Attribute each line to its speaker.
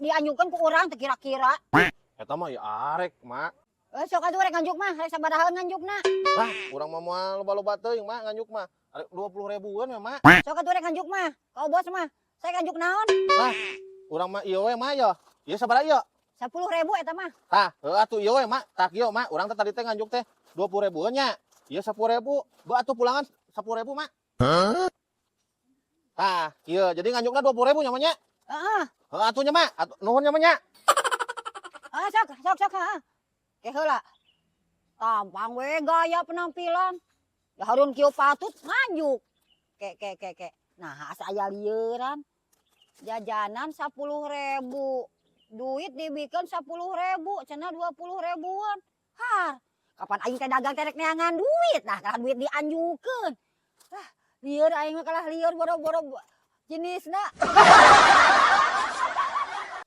Speaker 1: dianjukkan ku urang teu kira-kira.
Speaker 2: Eta mah ya arek, Mak.
Speaker 1: Sok atuh rek nganjuk mah, rek sabaraha nganjukna.
Speaker 2: Lah, urang mah moal loba-loba teuing, Mak, nganjuk mah. Arek 20 ribuan ya, Mak.
Speaker 1: Sok atuh rek nganjuk mah. Kau bos mah, saya nganjuk naon?
Speaker 2: Lah, urang mah ieu we, Mak, ya. Ieu sabaraha ieu?
Speaker 1: 10.000 eta mah.
Speaker 2: Tah, heuh atuh ieu we, Mak. Tak ieu, Mak. Urang teh tadi teh nganjuk teh 20 ribuan nya. Ieu 10.000. Beuh atuh pulangan 10.000, Mak. Tah, ieu jadi nganjukna 20.000 nya, Mak nya.
Speaker 1: Heeh.
Speaker 2: Heuh atuh nya, Mak. Atuh nuhun nya, Mak nya.
Speaker 1: Sok heeh. Ke heula. Tampang we gaya penampilan. Da harun kieu patut nganjuk. Ke. Nah, asa aya lieuran. Jajanan 10.000. Duit dibikin 10.000, cenah 20 ribuan. Har, kapan aing teh dagang teh rek neangan duit. Nah, kalau duit dianjukeun. Lieur aing mah kalah lieur boro-boro jenisna.